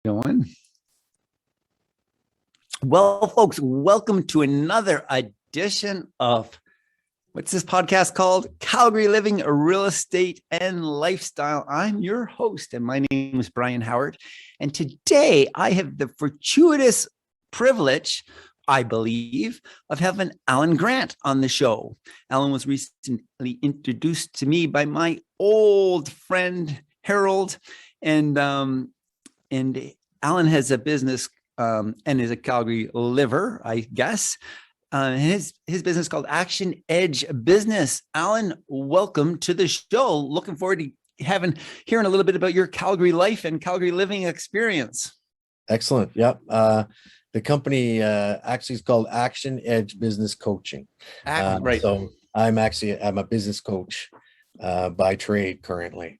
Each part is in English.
Going. Well, folks, welcome to another edition of what's this podcast called? Calgary Living, Real Estate and Lifestyle. I'm your host, and my name is Bryon Howard. And today I have the fortuitous privilege, I believe, of having Allan Grant on the show. Allan was recently introduced to me by my old friend, Harold, and Allan has a business and is a Calgary liver, I guess. His business called Action Edge Business. Allan, welcome to the show. Looking forward to hearing a little bit about your Calgary life and Calgary living experience. Excellent. Yep. The company actually is called Action Edge Business Coaching. Right. So I'm a business coach by trade currently.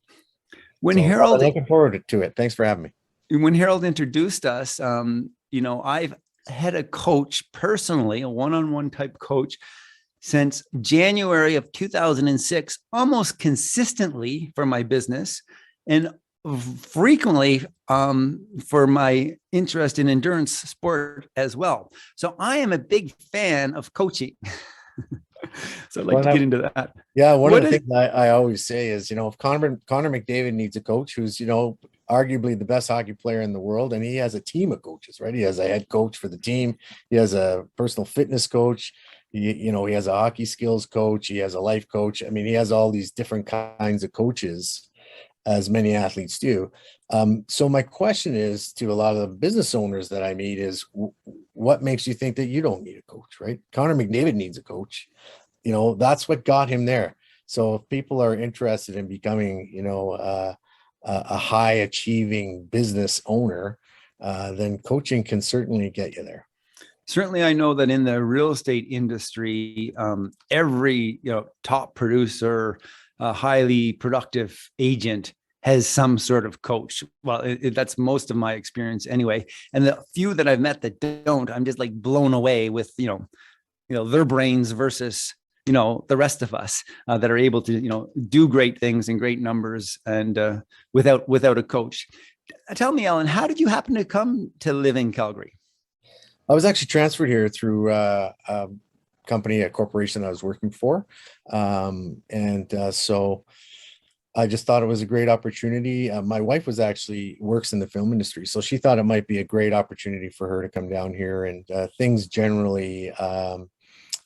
Harold, I'm looking forward to it. Thanks for having me. When Harold introduced us, I've had a coach personally, a one-on-one type coach, since January of 2006, almost consistently for my business and frequently for my interest in endurance sport as well. So I am a big fan of coaching. So I'd like to get into that. Yeah, one of the things I always say is, if Connor McDavid needs a coach who's, arguably the best hockey player in the world, and he has a team of coaches, right? He has a head coach for the team. He has a personal fitness coach. He has a hockey skills coach. He has a life coach. I mean, he has all these different kinds of coaches, as many athletes do. So my question is to a lot of the business owners that I meet is, what makes you think that you don't need a coach, right? Connor McDavid needs a coach. That's what got him there. So if people are interested in becoming, a high achieving business owner, then coaching can certainly get you there. Certainly, I know that in the real estate industry, every top producer, highly productive agent has some sort of coach. Well, that's most of my experience anyway. And the few that I've met that don't, I'm just like blown away with their brains versus the rest of us that are able to do great things and great numbers and without a coach. Tell me, Allan, how did you happen to come to live in Calgary? I was actually transferred here through a corporation I was working for. So I just thought it was a great opportunity. My wife works in the film industry, so she thought it might be a great opportunity for her to come down here. And things generally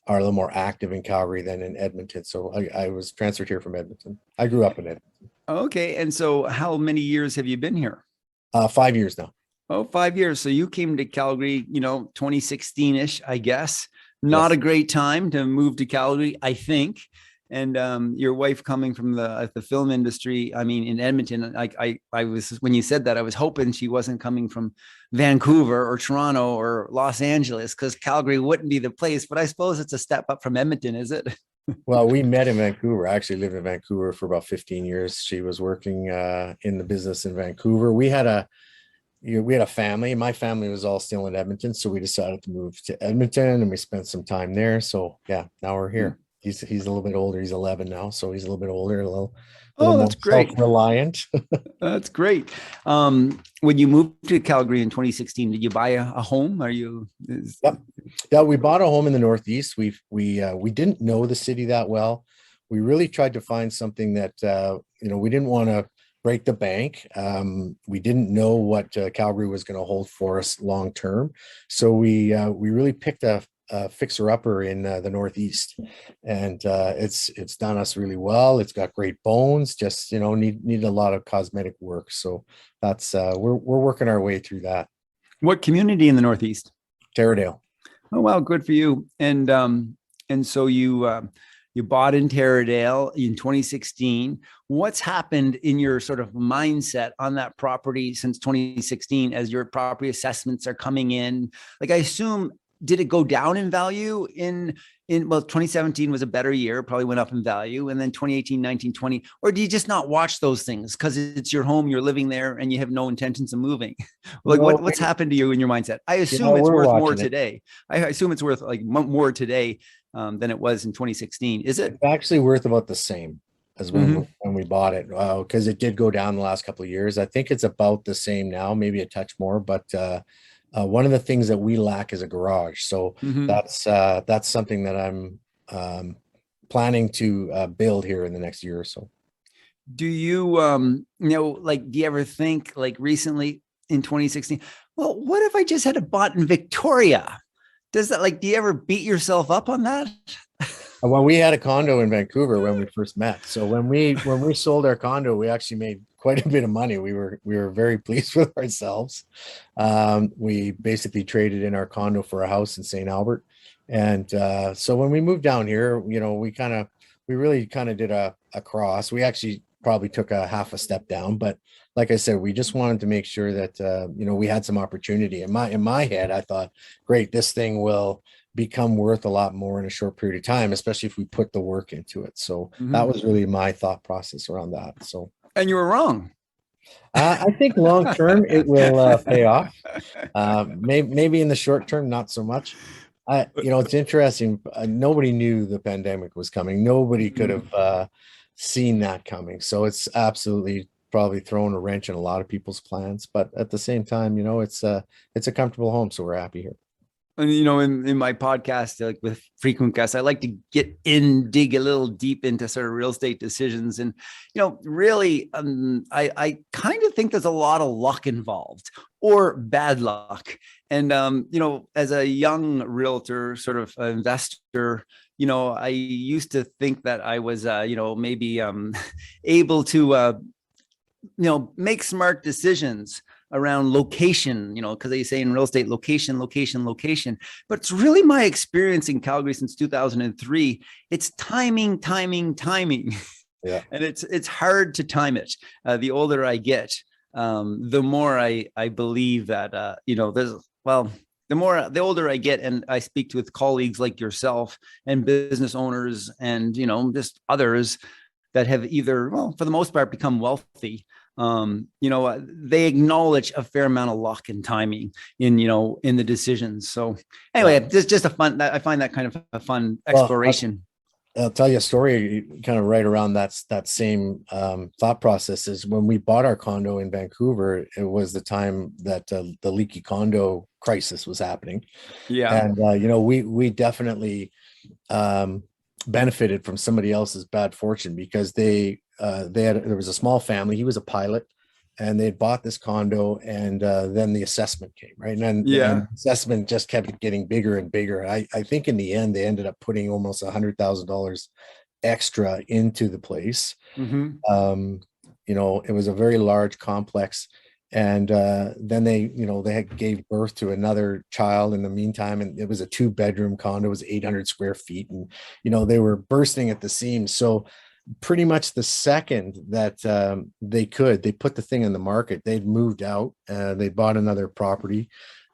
are a little more active in Calgary than in Edmonton. So I was transferred here from Edmonton. I grew up in Edmonton. Okay. And so how many years have you been here? 5 years now. Oh, 5 years. So you came to Calgary, 2016-ish, I guess. Not Yes. A great time to move to Calgary, I think. And your wife coming from the film industry, I mean, in Edmonton, I was, when you said that, I was hoping she wasn't coming from Vancouver or Toronto or Los Angeles, because Calgary wouldn't be the place. But I suppose it's a step up from Edmonton, is it? Well, we met in Vancouver. I actually lived in Vancouver for about 15 years. She was working in the business in Vancouver. We had a family. My family was all still in Edmonton, so we decided to move to Edmonton, and we spent some time there. So yeah, now we're here. He's a little bit older. He's 11 now, so he's a little bit older, a little that's great. Self-reliant. That's great. When you moved to Calgary in 2016, did you buy a home? Yep. Yeah, we bought a home in the Northeast. We didn't know the city that well. We really tried to find something that we didn't want to break the bank. We didn't know what Calgary was going to hold for us long term, so we really picked a fixer-upper in the Northeast, and it's done us really well. It's got great bones, just need a lot of cosmetic work. So that's we're working our way through that. What community in the Northeast? Taradale. Oh wow, good for you. And so you bought in Taradale in 2016. What's happened in your sort of mindset on that property since 2016 as your property assessments are coming in? Like, I assume, did it go down in value in 2017 was a better year, probably went up in value, and then 2018, 19, 20, or do you just not watch those things because it's your home, you're living there, and you have no intentions of moving? Like, what's happened to you in your mindset? I assume it's worth more today. I assume it's worth like more today than it was in 2016. Is it? It's actually worth about the same. as Mhm. when we bought it, because it did go down the last couple of years. I think it's about the same now, maybe a touch more, but one of the things that we lack is a garage. So Mhm. that's something that I'm planning to build here in the next year or so. Do you, like, do you ever think, like, recently in 2016, well, what if I just had a bought in Victoria? Does that, like, do you ever beat yourself up on that? Well, we had a condo in Vancouver when we first met. So when we sold our condo, we actually made quite a bit of money. We were very pleased with ourselves. We basically traded in our condo for a house in St. Albert, and so when we moved down here, we really kind of did a cross. We actually probably took a half a step down, but like I said, we just wanted to make sure that we had some opportunity. In my head, I thought, great, this thing will become worth a lot more in a short period of time, especially if we put the work into it. So that Mhm. was really my thought process around that. So And you were wrong. I think long term it will pay off. Maybe in the short term, not so much. It's interesting. Nobody knew the pandemic was coming. Nobody could Mhm. have seen that coming. So it's absolutely probably thrown a wrench in a lot of people's plans. But at the same time, it's a comfortable home, so we're happy here. And in my podcast, like with frequent guests, I like to dig a little deep into sort of real estate decisions. And really, I kind of think there's a lot of luck involved, or bad luck. And as a young realtor, sort of investor, I used to think that I was maybe able to make smart decisions around location, because they say in real estate, location, location, location. But it's really my experience in Calgary since 2003. It's timing, timing, timing. Yeah. And it's hard to time it. The older I get, the more I believe that, the older I get, and I speak with colleagues like yourself and business owners and, just others that have either, well, for the most part, become wealthy. They acknowledge a fair amount of luck and timing in the decisions. So Yeah. anyway, just a fun, I find that kind of a fun Well, exploration. I'll tell you a story kind of right around that same thought process. Is when we bought our condo in Vancouver, it was the time that the leaky condo crisis was happening. Yeah. And we definitely benefited from somebody else's bad fortune, because there was a small family. He was a pilot, and they had bought this condo, and then the assessment came, right, and Yeah. the assessment just kept getting bigger and bigger. I think in the end they ended up putting almost $100,000 extra into the place. Mm-hmm. It was a very large complex, and then they gave birth to another child in the meantime, and it was a 2-bedroom condo. It was 800 square feet, and they were bursting at the seams. So pretty much the second that they put the thing in the market, they'd moved out, they bought another property,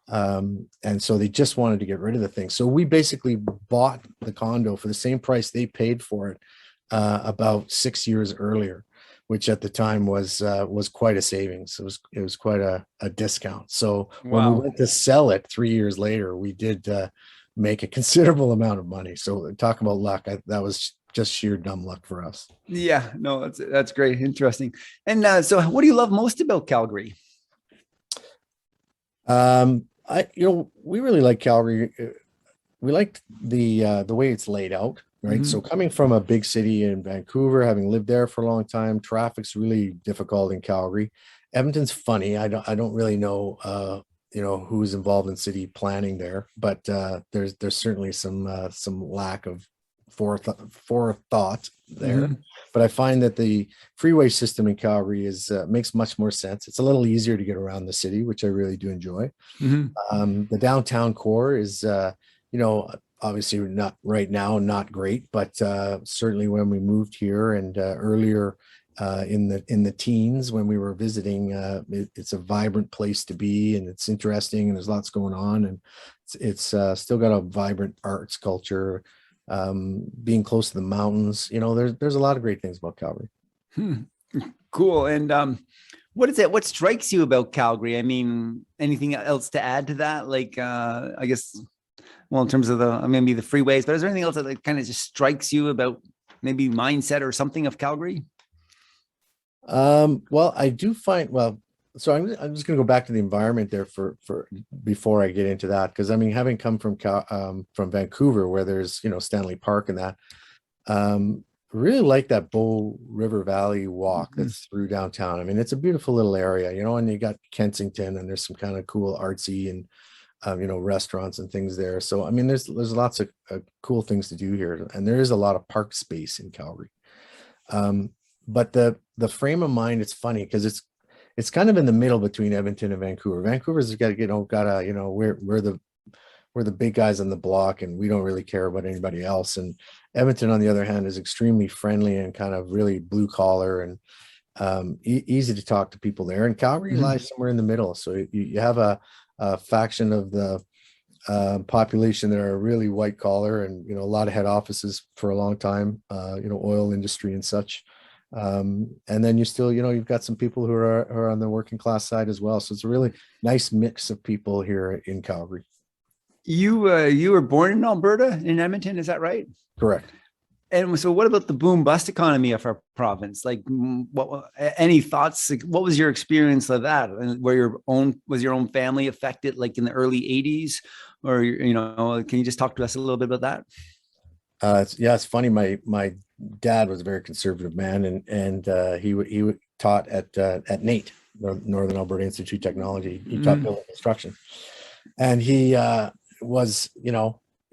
and so they just wanted to get rid of the thing. So we basically bought the condo for the same price they paid for it about 6 years earlier, which at the time was quite a savings. It was quite a discount. So when we Wow. went to sell it 3 years later, we did make a considerable amount of money. So talk about luck. That was just sheer dumb luck for us. Yeah. No, that's great. Interesting. And so what do you love most about Calgary? We really like Calgary. We like the way it's laid out, right? Mm-hmm. So coming from a big city in Vancouver, having lived there for a long time, traffic's really difficult in Calgary. Edmonton's funny. I don't really know who's involved in city planning there, but there's certainly some lack of forethought there. Mm-hmm. But I find that the freeway system in Calgary makes much more sense. It's a little easier to get around the city, which I really do enjoy. Mm-hmm. The downtown core is, obviously not right now, not great, but certainly when we moved here and earlier in the teens when we were visiting, it's a vibrant place to be, and it's interesting, and there's lots going on, and it's still got a vibrant arts culture. Being close to the mountains, there's a lot of great things about Calgary. Cool. And what is it? What strikes you about Calgary? I mean, anything else to add to that? Like, I guess, well, in terms of maybe the freeways, but is there anything else that, like, kind of just strikes you about maybe mindset or something of Calgary? Well, I do find, so I'm just going to go back to the environment there for before I get into that. Cause I mean, having come from Vancouver, where there's, Stanley Park and that, really like that Bow River Valley walk that's through downtown. I mean, it's a beautiful little area, and you got Kensington, and there's some kind of cool artsy and, restaurants and things there. So, I mean, there's lots of cool things to do here, and there is a lot of park space in Calgary. But the frame of mind, it's funny because it's kind of in the middle between Edmonton and Vancouver. Vancouver's got we're the big guys on the block, and we don't really care about anybody else. And Edmonton, on the other hand, is extremely friendly and kind of really blue collar and easy to talk to people there. And Calgary lies somewhere in the middle. So you have a faction of the population that are really white collar, and a lot of head offices for a long time, oil industry and such. And then you still, you've got some people who are on the working class side as well. So it's a really nice mix of people here in Calgary. You were born in Alberta, in Edmonton, is that right? Correct. And so what about the boom bust economy of our province? Like, any thoughts? Like, what was your experience of that? And was your own family affected, like in the early 80s? Or, can you just talk to us a little bit about that? It's funny. My dad was a very conservative man, and he taught at NAIT, Northern Alberta Institute of Technology. He taught building construction, and he was,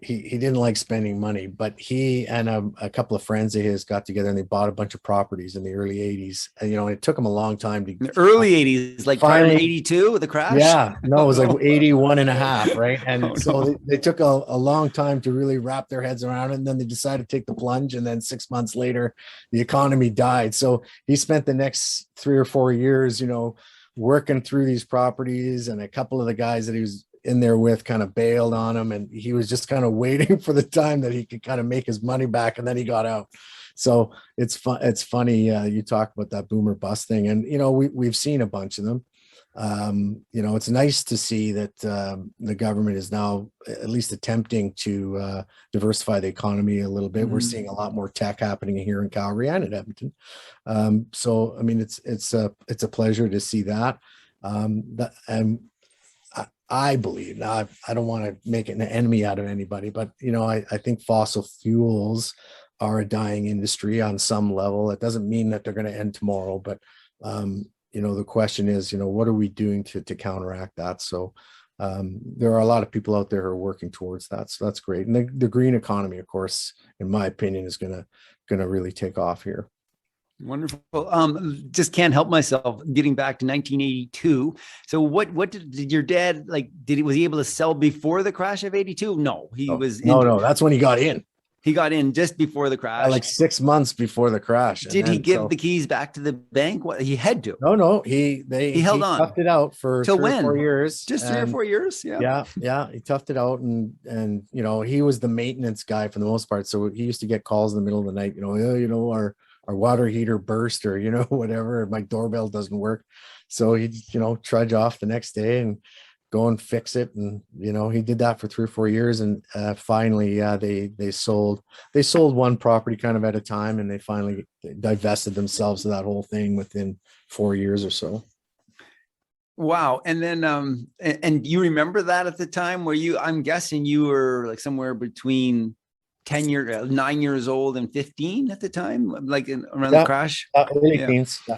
he didn't like spending money, but he and a couple of friends of his got together and they bought a bunch of properties in the early 80s. And, it took them a long time to the early 80s, like finally 82 with the crash. Yeah, no, it was like 81 and a half. Right. And they took a long time to really wrap their heads around it. And then they decided to take the plunge. And then 6 months later, the economy died. So he spent the next 3 or 4 years, working through these properties, and a couple of the guys that he was in there with kind of bailed on him, and he was just kind of waiting for the time that he could kind of make his money back, and then he got out. So it's funny, you talk about that boomer bust thing, and we've seen a bunch of them. It's nice to see that the government is now at least attempting to diversify the economy a little bit. We're seeing a lot more tech happening here in Calgary and in Edmonton. So I mean, it's a pleasure to see that. I believe, now I don't want to make an enemy out of anybody, but I think fossil fuels are a dying industry on some level. It doesn't mean that they're going to end tomorrow, but the question is, what are we doing to counteract that? So there are a lot of people out there who are working towards that. So that's great. And the green economy, of course, in my opinion, is going to really take off here. Wonderful. Just can't help myself getting back to 1982. So what did your dad like? Was he able to sell before the crash of 82? No, No, that's when he got in. He got in just before the crash. Like 6 months before the crash. Did he give the keys back to the bank? What he had to? No. He held on. Toughed it out for till 3 or 4 years. Just 3 or 4 years. Yeah. He toughed it out, and he was the maintenance guy for the most part. So he used to get calls in the middle of the night. Our water heater burst, or whatever. My doorbell doesn't work. So he'd trudge off the next day and go and fix it. And he did that for 3 or 4 years, and finally they sold one property kind of at a time, and they finally divested themselves of that whole thing within 4 years or so. Wow. And then and you remember that at the time where I'm guessing you were like somewhere between 9 years old and 15 at the time, like around the crash. Early teens. Yeah.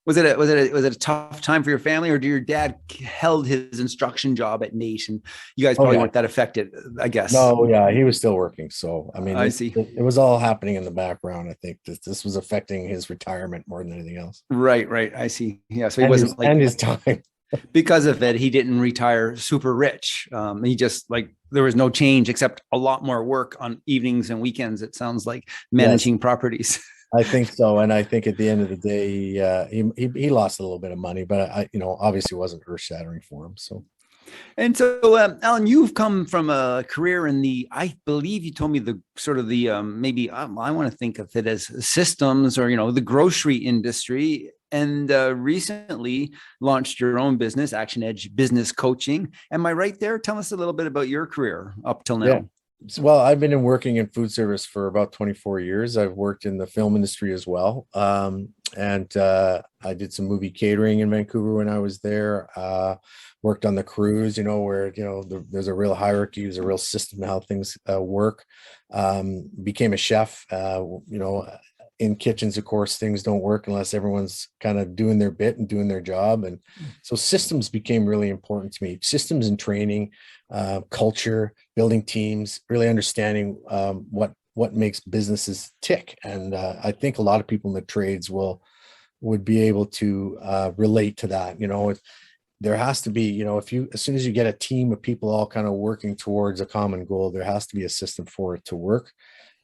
Was it a tough time for your family, or did your dad held his instruction job at NAIT and you guys probably weren't that affected, I guess? No, yeah, he was still working. So, I mean, I see. It was all happening in the background. I think this was affecting his retirement more than anything else. Right. I see. Yeah. So he wasn't and his time. Because of it, he didn't retire super rich. He just there was no change except a lot more work on evenings and weekends. It sounds like managing properties. I think so. And I think at the end of the day, he lost a little bit of money, but obviously wasn't earth shattering for him. So. And so, Allan, you've come from a career in I believe you told me the sort of the, maybe I want to think of it as systems or, the grocery industry, and recently launched your own business, Action Edge Business Coaching. Am I right there? Tell us a little bit about your career up till now. Well, I've been working in food service for about 24 years. I've worked in the film industry as well. And I did some movie catering in Vancouver when I was there. Worked on the cruise, where, there's a real hierarchy, there's a real system to how things work. Became a chef, in kitchens, of course, things don't work unless everyone's kind of doing their bit and doing their job. And so systems became really important to me. Systems and training, culture, building teams, really understanding what makes businesses tick. And I think a lot of people in the trades would be able to relate to that. There has to be, as soon as you get a team of people all kind of working towards a common goal, there has to be a system for it to work.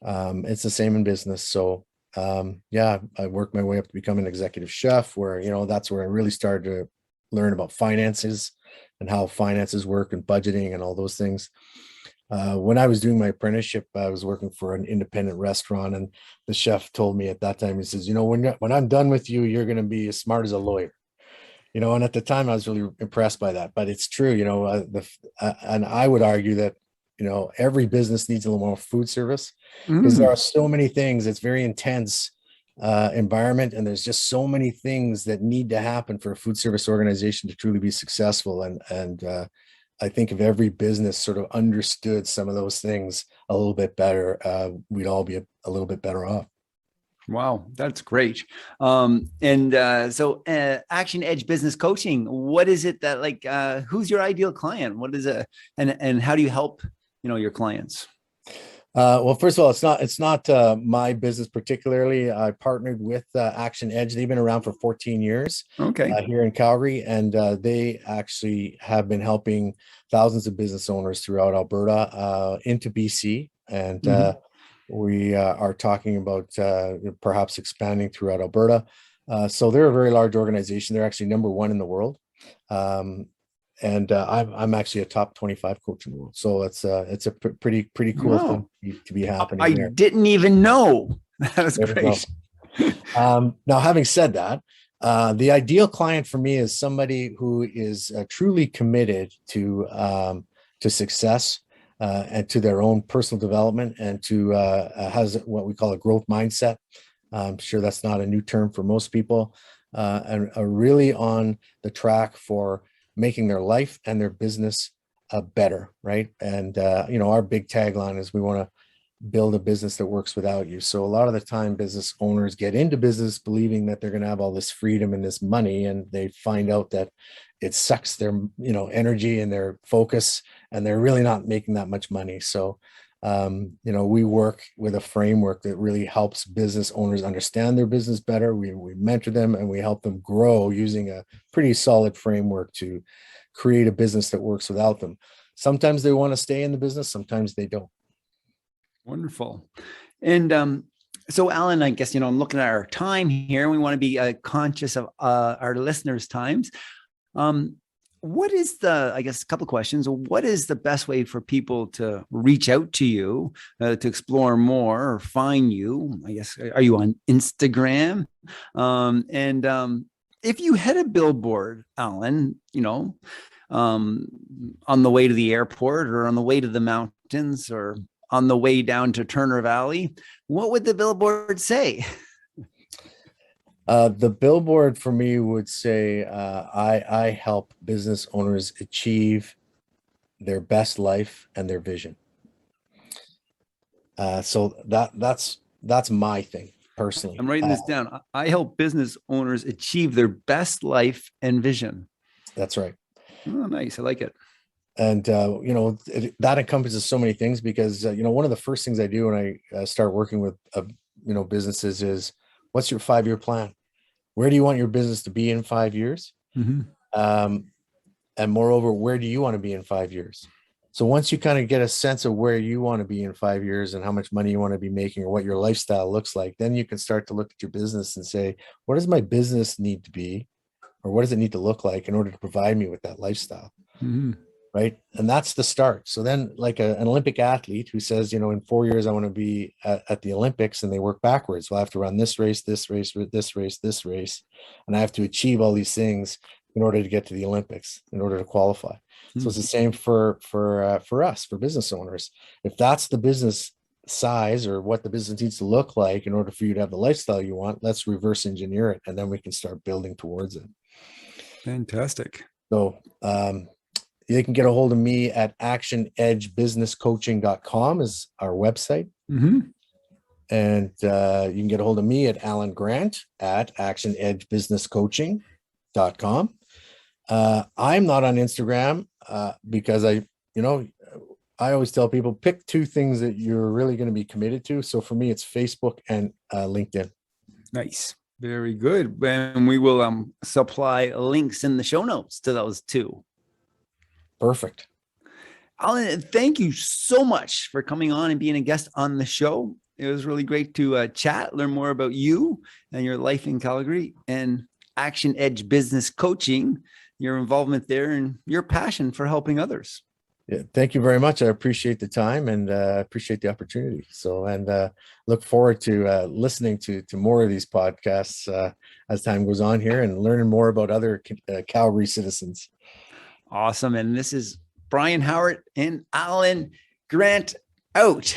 It's the same in business. So I worked my way up to become an executive chef, where, that's where I really started to learn about finances and how finances work and budgeting and all those things. When I was doing my apprenticeship, I was working for an independent restaurant, and the chef told me at that time, he says, when I'm done with you, you're going to be as smart as a lawyer. And at the time I was really impressed by that, but it's true, and I would argue that, every business needs a little more food service, because there are so many things. It's very intense environment, and there's just so many things that need to happen for a food service organization to truly be successful. And I think if every business sort of understood some of those things a little bit better, we'd all be a little bit better off. Wow, that's great. So Action Edge Business Coaching, what is it that who's your ideal client? What is it, and how do you help, your clients? Well, first of all, it's not my business particularly. I partnered with Action Edge. They've been around for 14 years, here in Calgary, and they actually have been helping thousands of business owners throughout Alberta into BC, and we are talking about perhaps expanding throughout Alberta. So they're a very large organization. They're actually number one in the world. And I'm actually a top 25 coach in the world. So it's a pretty cool thing to be happening there. I didn't even know. That's great. Now, having said that, the ideal client for me is somebody who is truly committed to success, and to their own personal development, and to has what we call a growth mindset. I'm sure that's not a new term for most people, and are really on the track for making their life and their business better, right? And our big tagline is we want to build a business that works without you. So a lot of the time business owners get into business believing that they're going to have all this freedom and this money, and they find out that it sucks their energy and their focus, and they're really not making that much money. So we work with a framework that really helps business owners understand their business better. We mentor them, and we help them grow using a pretty solid framework to create a business that works without them. Sometimes they want to stay in the business, sometimes they don't. Wonderful. And so Allan, I guess, I'm looking at our time here. We want to be conscious of our listeners' times. What is a couple of questions. What is the best way for people to reach out to you, to explore more or find you? I guess, are you on Instagram? And if you had a billboard, Allan, on the way to the airport, or on the way to the mountains, or on the way down to Turner Valley, what would the billboard say? The billboard for me would say, I help business owners achieve their best life and their vision. So that's my thing personally. I'm writing this down. I help business owners achieve their best life and vision. That's right. Oh, nice. I like it. And, that encompasses so many things, because, one of the first things I do when I start working with, businesses is, what's your 5-year plan? Where do you want your business to be in 5 years? And moreover, where do you want to be in 5 years? So once you kind of get a sense of where you want to be in 5 years and how much money you want to be making, or what your lifestyle looks like, then you can start to look at your business and say, what does my business need to be? Or what does it need to look like in order to provide me with that lifestyle? Right. And that's the start. So then, like an Olympic athlete who says, in 4 years, I want to be at the Olympics, and they work backwards. Well, I have to run this race, this race, this race, this race, and I have to achieve all these things. in order to get to the Olympics, in order to qualify. So it's the same for us, for business owners. If that's the business size or what the business needs to look like in order for you to have the lifestyle you want, let's reverse engineer it, and then we can start building towards it. Fantastic. So you can get a hold of me at actionedgebusinesscoaching.com is our website. And you can get a hold of me at Allan Grant at actionedgebusinesscoaching.com. I'm not on Instagram because I always tell people pick two things that you're really going to be committed to. So for me, it's Facebook and LinkedIn. Nice. Very good. And we will supply links in the show notes to those two. Perfect. Allan, thank you so much for coming on and being a guest on the show. It was really great to chat, learn more about you and your life in Calgary and Action Edge Business Coaching, your involvement there and your passion for helping others. Yeah, thank you very much. I appreciate the time and appreciate the opportunity. So, and look forward to listening to more of these podcasts as time goes on here and learning more about other Calgary citizens. Awesome. And this is Bryon, Howard, and Allan Grant out.